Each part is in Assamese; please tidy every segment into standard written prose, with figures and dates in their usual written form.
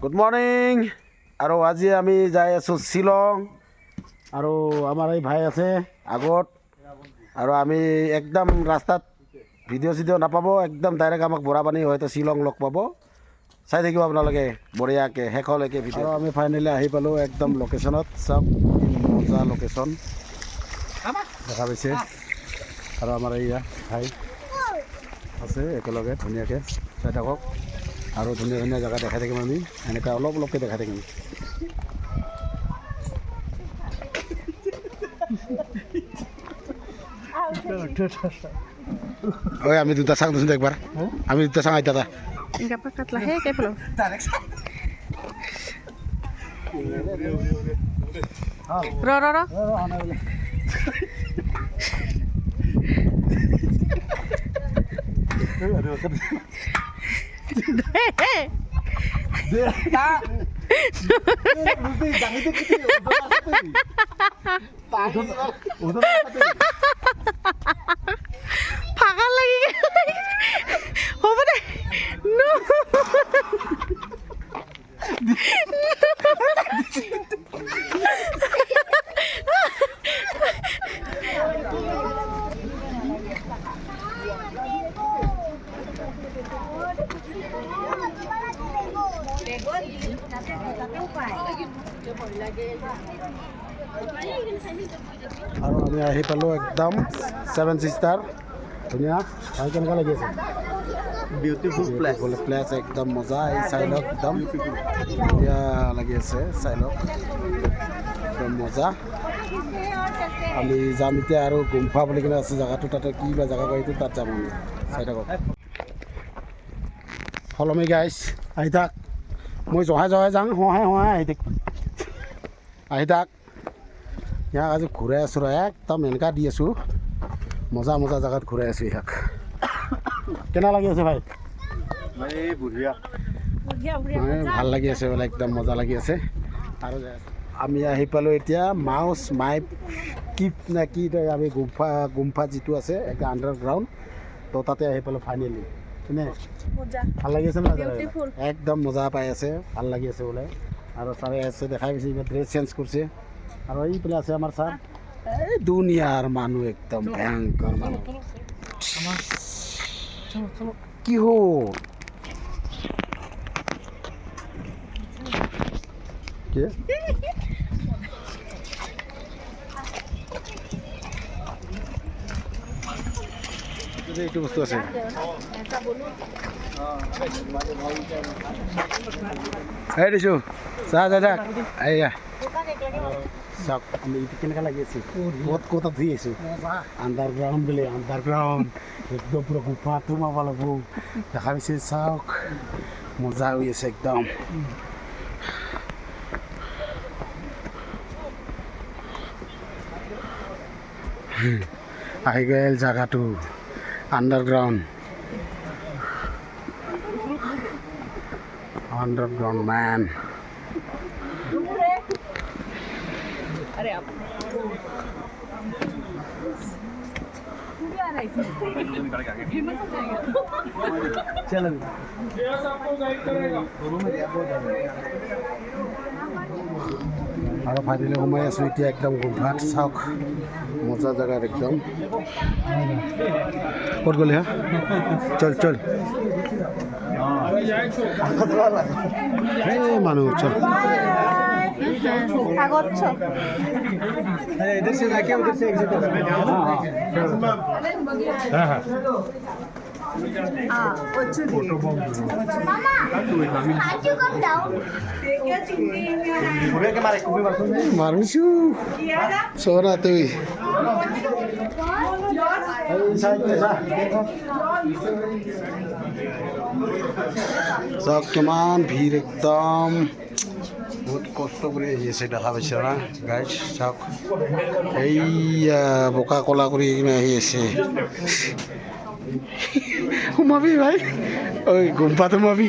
Good morning. আৰু আজি আমি যাই আছোঁ শ্বিলং। আৰু আমাৰ এই ভাই আছে আগত, আৰু আমি একদম ৰাস্তাত ভিডিঅ' চিডিঅ' নাপাব, একদম ডাইৰেক্ট আমাক বৰাপানী হয়তো শ্বিলং লগ পাব। চাই থাকিব আপোনালোকে বঢ়িয়াকৈ শেষলৈকে ভিডিঅ'। আৰু আমি ফাইনেলি আহি পালোঁ একদম লোকেশ্যনত। চাওক কি মজা লোকেশ্যন দেখা পাইছে। আৰু আমাৰ এইয়া ভাই আছে একেলগে ধুনীয়াকৈ চাই থাকক। আৰু ধুনীয়া ধুনীয়া জেগা দেখাই থাকিম আমি, এনেকৈ অলপ অলপকৈ দেখাই থাকিম। ঐ আমি দুটা চাং দিছোঁ একবাৰ, আমি দুটা চাং আইতা ফাঁকা লাগি হ'ব দে। আৰু আমি আহি পালোঁ একদম 7 ষ্টাৰ ধুনীয়া। ভাই কেনেকুৱা লাগি আছে? বিউটিফুল প্লেচ একদম মজা। এই চাই লওক একদম ধুনীয়া লাগি আছে, চাই লওক একদম মজা। আমি যাম এতিয়া আৰু গুম্ফা বুলি কিনে আছে জেগাটো, তাতে কি বা জেগা কয় এইটো, তাত যাম আমি। চাই থাকক, ফল' মি গাইজ, আহি থাক। মই জহাই জহাই যাওঁ, সহায় সহায় আহি থাক, আহি থাক। ইয়াক আজি ঘূৰাই আছোঁ ৰ, একদম এনেকুৱা দি আছোঁ, মজা মজা জেগাত ঘূৰাই আছোঁ ইয়াক। কেনে লাগি আছে ভাই? বঢ়িয়া ভাল লাগি আছে বোলে, একদম মজা লাগি আছে। আৰু আমি আহি পালোঁ এতিয়া মাউচ মাই কিপ নে কি, আমি গুম্ফা যিটো আছে একে আণ্ডাৰগ্ৰাউণ্ড, তো তাতে আহি পালোঁ ফাইনেলি। কোনে ভাল লাগি আছে না? একদম মজা পাই আছে, ভাল লাগি আছে বোলে। আৰু ছাৰে আছে দেখাই পাইছে, এইবাৰ ড্ৰেছ চেঞ্জ কৰিছে। আৰু এই পেলাই আছে আমাৰ ছাৰ, এই দুনিয়াৰ মানুহ একদম ভয়ংকৰ মানুহ। কি হ'ল? কি এইটো বস্তু আছে? এই দিছোঁ চাহ দাদা, এইয়া চাওক আমি এইটো কেনেকুৱা লাগি আছে, ক'ত ক'ত ধুই আছোঁ। আণ্ডাৰগ্ৰাউণ্ড বোলে, আণ্ডাৰগ্ৰাউণ্ড একদম পুৰা গুফাত সোমাব লাগিব, দেখা পাইছে? চাওক মজা হৈ আছে একদম। আহি গ'ল জেগাটো, আণ্ডাৰগ্ৰাউণ্ড, আণ্ডাৰগ্ৰাউণ্ড মেন। আৰু ফাইনেলি সোমাই আছোঁ এতিয়া একদম গুম্ফাত। চাওক মজা জেগাত একদম। ক'ত গ'লি হা? চল চল, এই মানুহ চল। इधर से जाके उधर से एग्जिट हो सकते हैं। हाँ हाँ मारूछु सोना तुई सब किमान भीड़ एकदम बहुत कष्ट করে আহিছে, দেখা পাইছে না গাইজ? চাওক এইয়া বোকা কলা কৰি কিনে আহি আছে। সোমাবি ভাই, ঐ গুম্ফাত সোমাবি।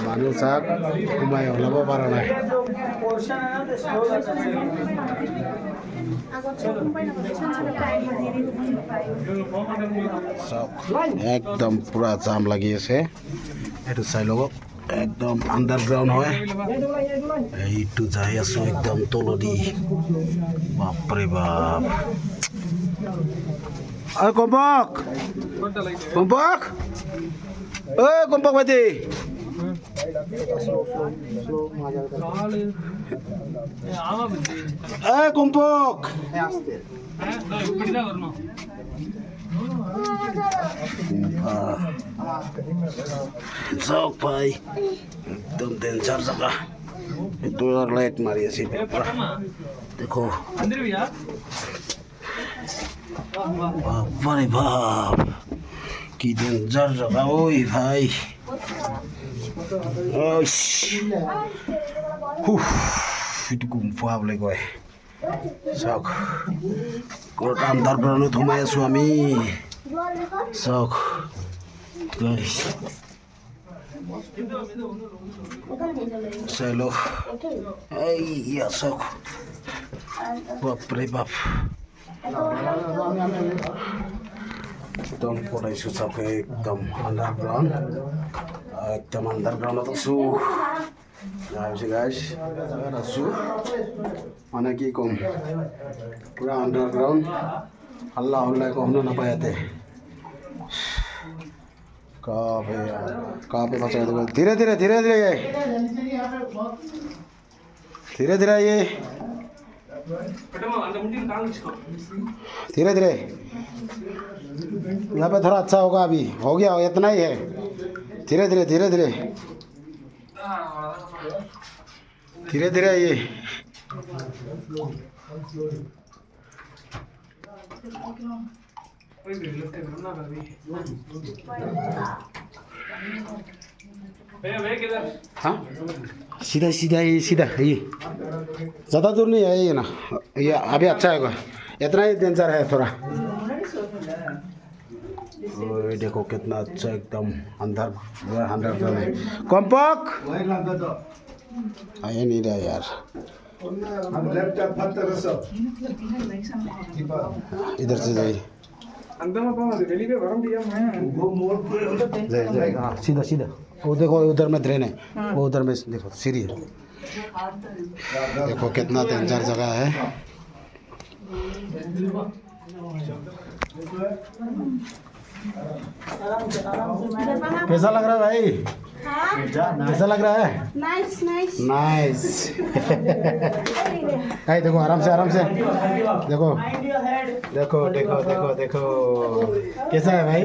মানুহ চাওক সোমাই ওলাব পৰা নাই। চাওক একদম পুৰা জাম লাগি আছে, এইটো চাই ল'ব। একদম আন্ডারগ্রাউন্ড হয় এইটু যাই আছো একদম তলদি বাপরে বাপ ঐ কম্পক কম্পক ঐ কম্পক ভাইটি কম্পক যাওক ভাই একদম ডেঞ্জার জায়গা একটু আর লাইট মারি আছি দেখো বাপরে বাপ কি ডেঞ্জার জায়গা ওই ভাই itu গুম্ফা বুলি কয় চাওক ঘৰত আন্ডাৰগ্ৰাউণ্ডত সোমাই আছো আমি চাওক চাই লওক এইয়া চাওক বাপৰে বাপ একদম পলাইছো চাওক একদম আন্ডাৰগ্ৰাউণ্ডত আছো যাইছে গাইছ আছো মানে কি কম পুৰা আন্ডাৰগ্ৰাউণ্ড হাল্লা হল্লা একো শুনা নাপায় ইয়াতে कहाँ पे बचा दो धीरे धीरे धीरे धीरे धीरे धीरे ये धीरे धीरे यहाँ पे थोड़ा अच्छा होगा अभी हो गया इतना ही है धीरे धीरे धीरे धीरे धीरे धीरे ये हाँ सीधा सीधा ये ज़्यादा दूर नहीं है ये ना ये अभी अच्छा है इतना ही डेंजर है थोड़ा ओए देखो कितना अच्छा एकदम अंदर है कॉम्पॉक आया नहीं रहा यार इधर से जाइए सीधा सीधा वो देखो उधर में ट्रेन है वो उधर में देखो सीढ़ी है देखो कितना डेंजर जगह है कैसा लग रहा है भाई कैसा लग रहा है नाइस नाइस नाइस भाई देखो आराम से देखो देखो देखो देखो देखो कैसा है भाई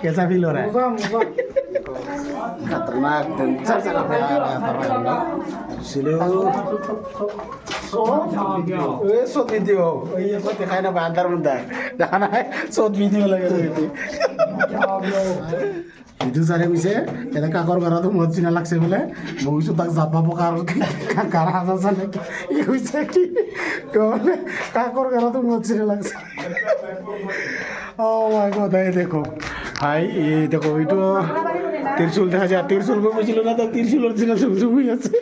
कैसा फील हो रहा है खतरनाक डेंजर जगह पे आ रहा था भाई हम लोग चलो शॉर्ट वीडियो ये सब दिखाई ना अंदर बंदा जाना है शॉर्ट वीडियो लगे itu sare bisa kita kakor gara tuh mau cina lakse boleh mau isu tak zapa pokar kakar hasan sana itu bisa ki kau kakor gara tuh mau cina lakse oh my god ये देखो भाई ये देखो itu tirsul দেখা যায় tirsul বসেছিল না তো tirsul অরিজিনাল সুমসুম হয়ে আছে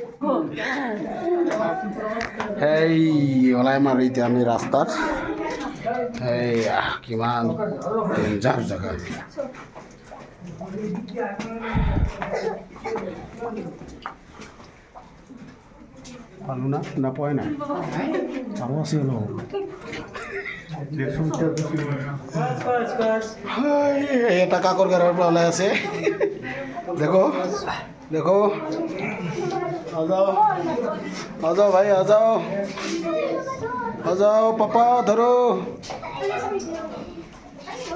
এই ওলাই মারিতে আমি রাস্তার এই কিমান ডেঞ্জার জায়গা পালো না নাপায় না আরো আছে হলো এটা কাকর ঘরের পালা আছে দেখো দেখো आ जाओ भाई आ जाओ पापा धरो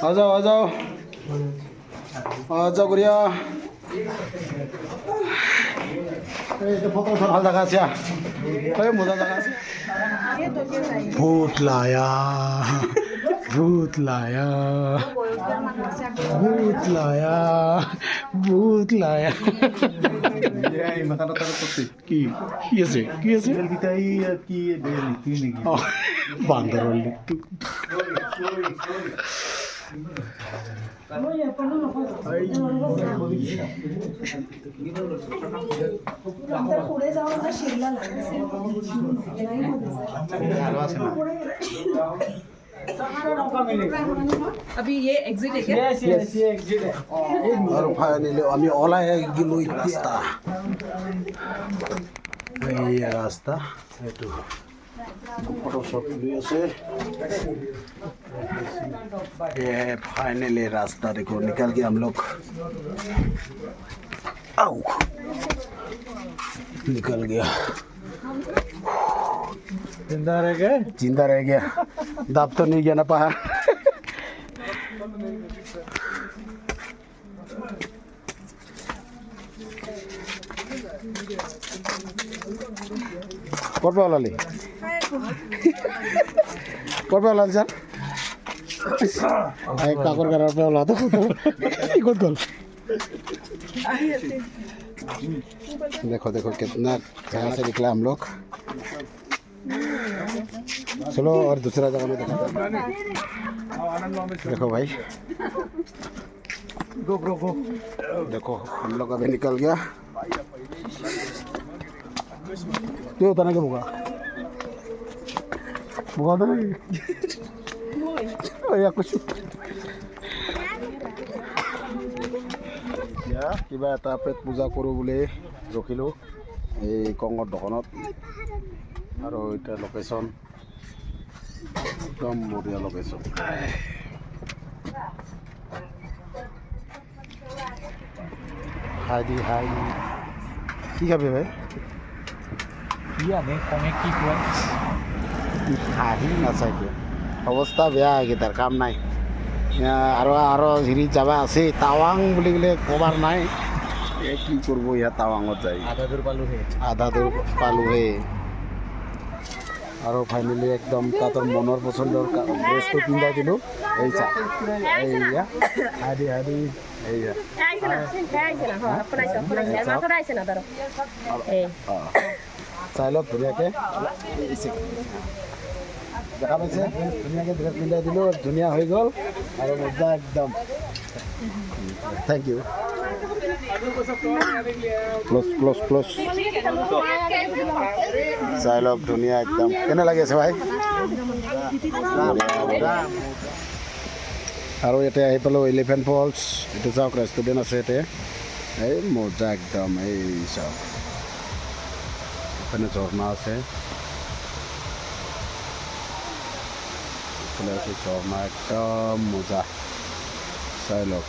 आ जाओ गुड़िया ভাল দেখা আছে মজা দেখা আছে ভূত লায়া ভূত লায়া ভূত লায়া ভূত লায়া কি আছে কি আছে বান্দর अभी ये एग्जिट है क्या? আৰু ফাইনেলি আমি ওলাই গ'লো ৰাস্তা এই ৰাস্তা এইটো ফটো শ্বট লৈ আছে ये फाइनली रास्ता देखो निकल गया हम लोग आओ निकल गया जिंदा रह गया दब तो नहीं गया ना पहाड़ করবে ওলালি করবে ওলালি স্যার काकुर का रुपया वाला तो खुद खोल देखो देखो कितना जगह से निकला हम लोग चलो और दूसरा जगह में देखो देखो भाई देखो हम लोग अभी निकल गया क्यों होता ना क्या बुका होता ना या कुछ কিবা এটা পেট পূজা কৰোঁ বুলি ৰখিলোঁ এই কঙৰ দোকানত আৰু এটা লোকেশ্যন একদম বঢ়িয়া লোকেশ্যন হাই দি কি খাবি ভাই হাঁহি নাচাকে অৱস্থা বেয়া এইকেইটাৰ কাম নাই আৰু হেৰি যাবা আছে টাৱাং বুলি ক'লে ক'বাৰ নাই কি কৰিব ইয়াত টাৱাঙত যায় আধা দূৰ পালোহে আৰু ফাইনেলি একদম তাঁতৰ মনৰ পচন্দৰ ড্ৰেছটো পিন্ধাই দিলোঁ এই চা এইয়া হাদি এইয়া চাই লওক ধুনীয়াকৈ দেখা পাইছে ধুনীয়াকৈ ড্ৰেছ পিন্ধাই দিলোঁ ধুনীয়া হৈ গ'ল আৰু মজা একদম থেংক ইউ ক্ল'জ চাই লওক ধুনীয়া একদম কেনে লাগি আছে ভাই আৰু ইয়াতে আহি পালোঁ এলিফেণ্ট ফলছ এইটো চাওক ৰেষ্টুৰেণ্ট আছে ইয়াতে এই মজা একদম এই চাওক এখানে ঝর্ণা আছে এখানে আছে ঝর্ণা একদম মজা চাই লওক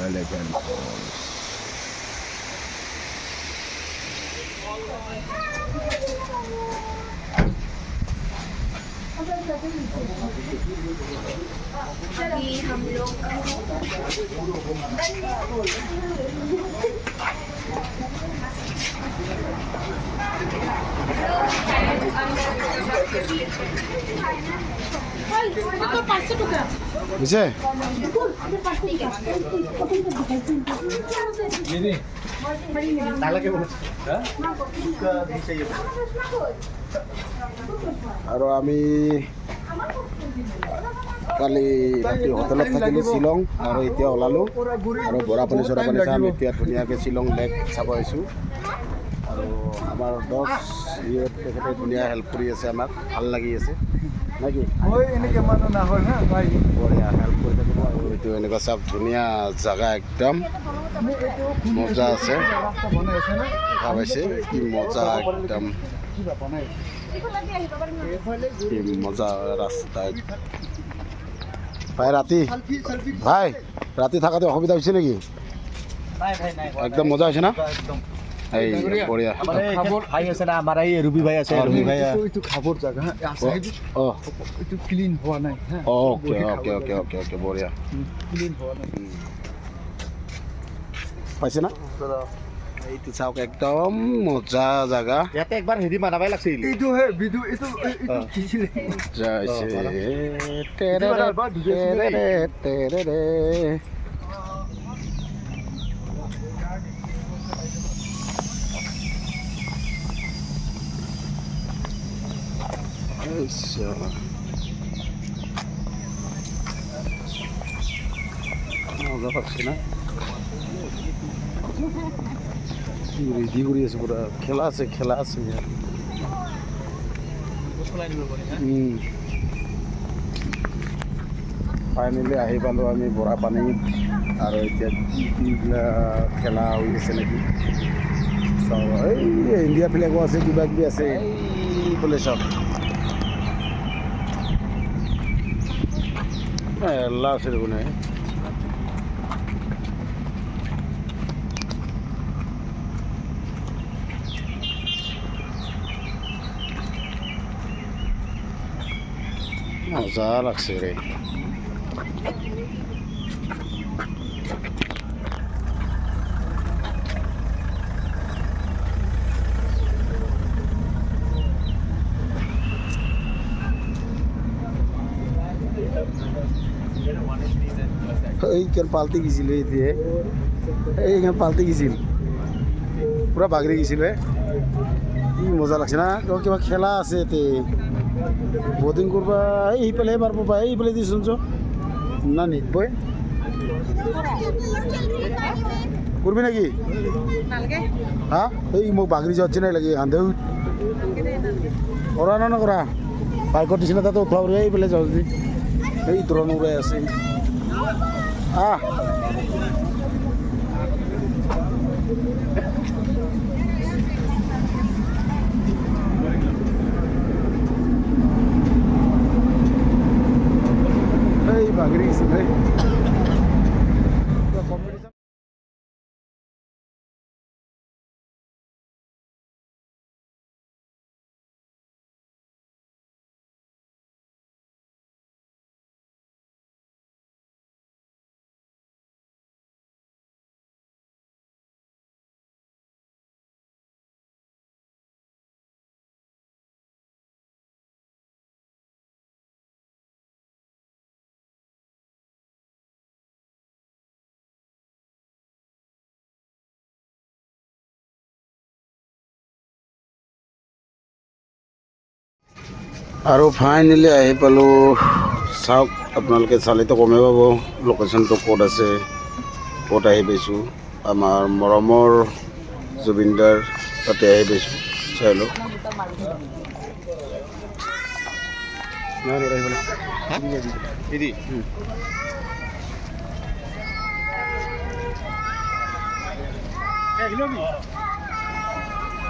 এলিফেণ্ট ফলছ अभी हम लोग বুঝছে আৰু আমি কালি ৰাতি হোটেলত থাকিলোঁ শ্বিলং আৰু এতিয়া ওলালোঁ আৰু বৰাপানী চৰাপানী চাম এতিয়া ধুনীয়াকৈ শ্বিলং লেক চাব আহিছোঁ আৰু আমাৰ দছ তেখেতে ধুনীয়া হেল্প কৰি আছে আমাক ভাল লাগি আছে নাকি বঢ়িয়া হেল্প কৰি থাকিব আৰু এইটো এনেকুৱা চব ধুনীয়া জেগা একদম মজা আছে দেখা পাইছে কি মজা একদম কি মজা ৰাস্তা ভাই ৰাতি থাকাতে অসুবিধা হৈছে নেকি একদম মজা হৈছে না এই বঢ়িয়া ভাই আছে না আমার এই রুবি ভাই আছে রুবি ভাই একটু খাবার জায়গা ও একটু ক্লিন হওয়া নাই হ্যাঁ okay okay okay okay okay বঢ়িয়া ক্লিন হওয়া নাই পাইছে না এইটো চাওক একদম মজা জাগা ইয়াতে একবার হেৰি মাৰাবাই লাগছিল এইটো হে ভিডিও এইটো কিছিলে জয়ছে তেৰে মজা পাচ্ছি না ৰেডি কৰি আছে পুৰা খেলা আছে ইয়াত ফাইনেলি আহি পালোঁ আমি বৰা পানীত আৰু এতিয়া কিবিলাক খেলা হৈ আছে নেকি চাওঁ এই ইণ্ডিয়া ফ্লেগো আছে কিবা কিবি আছে এইফালে চাওক ಎಲ್ಲ আছে দেখোন মজা লাগছে রে এইখান পাল্টি গেছিল এইখান পাল্টি গেছিল পুরা বাগৰি গেছিল কি মজা লাগছে না কিবা খেলা আছে এতে বটিং করবা এইফালে পারবো বা এইফালে দি শুনছ না নিবই করবি নাকি হ্যাঁ এই মোক বাগৰি যাচ্ছে না লাগে আন্ধে করা না করা বাইকর দিছি না তাতে উঠা এইফালে যাও যদি এই দূরণ উড়াই আছে এই বাগৰি গেছিল আৰু ফাইনেলি আহি পালোঁ চাওক আপোনালোকে চালেতো গমেই পাব লোকেশ্যনটো ক'ত আছে ক'ত আহি পাইছোঁ আমাৰ মৰমৰ জুবিনদাৰ তাতে আহি পাইছোঁ চাই লওক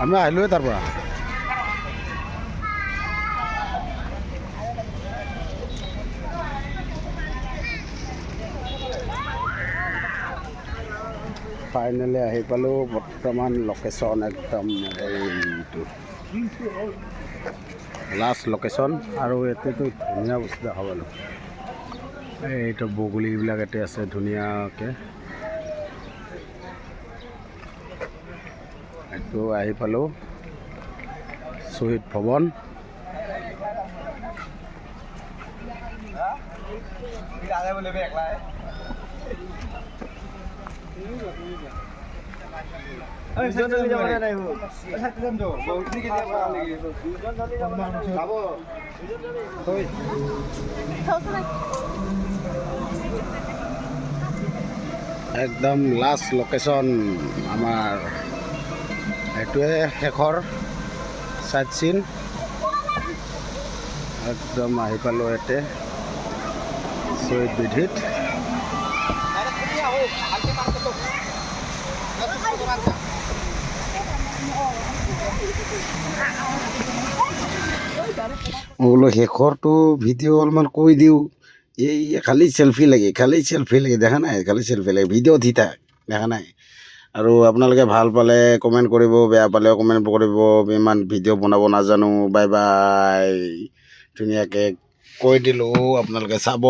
আমি আহিলোৱে তাৰ পৰা ফাইনেলি আহি পালোঁ বৰ্তমান লোকেশ্যন একদম এইটো লাষ্ট লোকেশ্যন আৰু ইয়াতেতো ধুনীয়া বস্তু দেখা পালোঁ এইটো বগলীবিলাক ইয়াতে আছে ধুনীয়াকৈ এইটো আহি পালোঁ শ্বহীদ ভৱন একদম লাষ্ট লোকেশ্যন আমাৰ এইটোৱে শেষৰ চাইট চিন একদম আহি পালোঁ ইয়াতে শ্বহীদ বিধিত বোলো শেষৰটো ভিডিঅ' অলপমান কৈ দিওঁ এই খালি চেলফি লাগে দেখা নাই খালি চেলফি লাগে ভিডিঅ' দি থাক দেখা নাই আৰু আপোনালোকে ভাল পালে কমেণ্ট কৰিব বেয়া পালেও কমেণ্ট কৰিব ইমান ভিডিঅ' বনাব নাজানো বাই বাই ধুনীয়াকৈ কৈ দিলোঁ আপোনালোকে চাব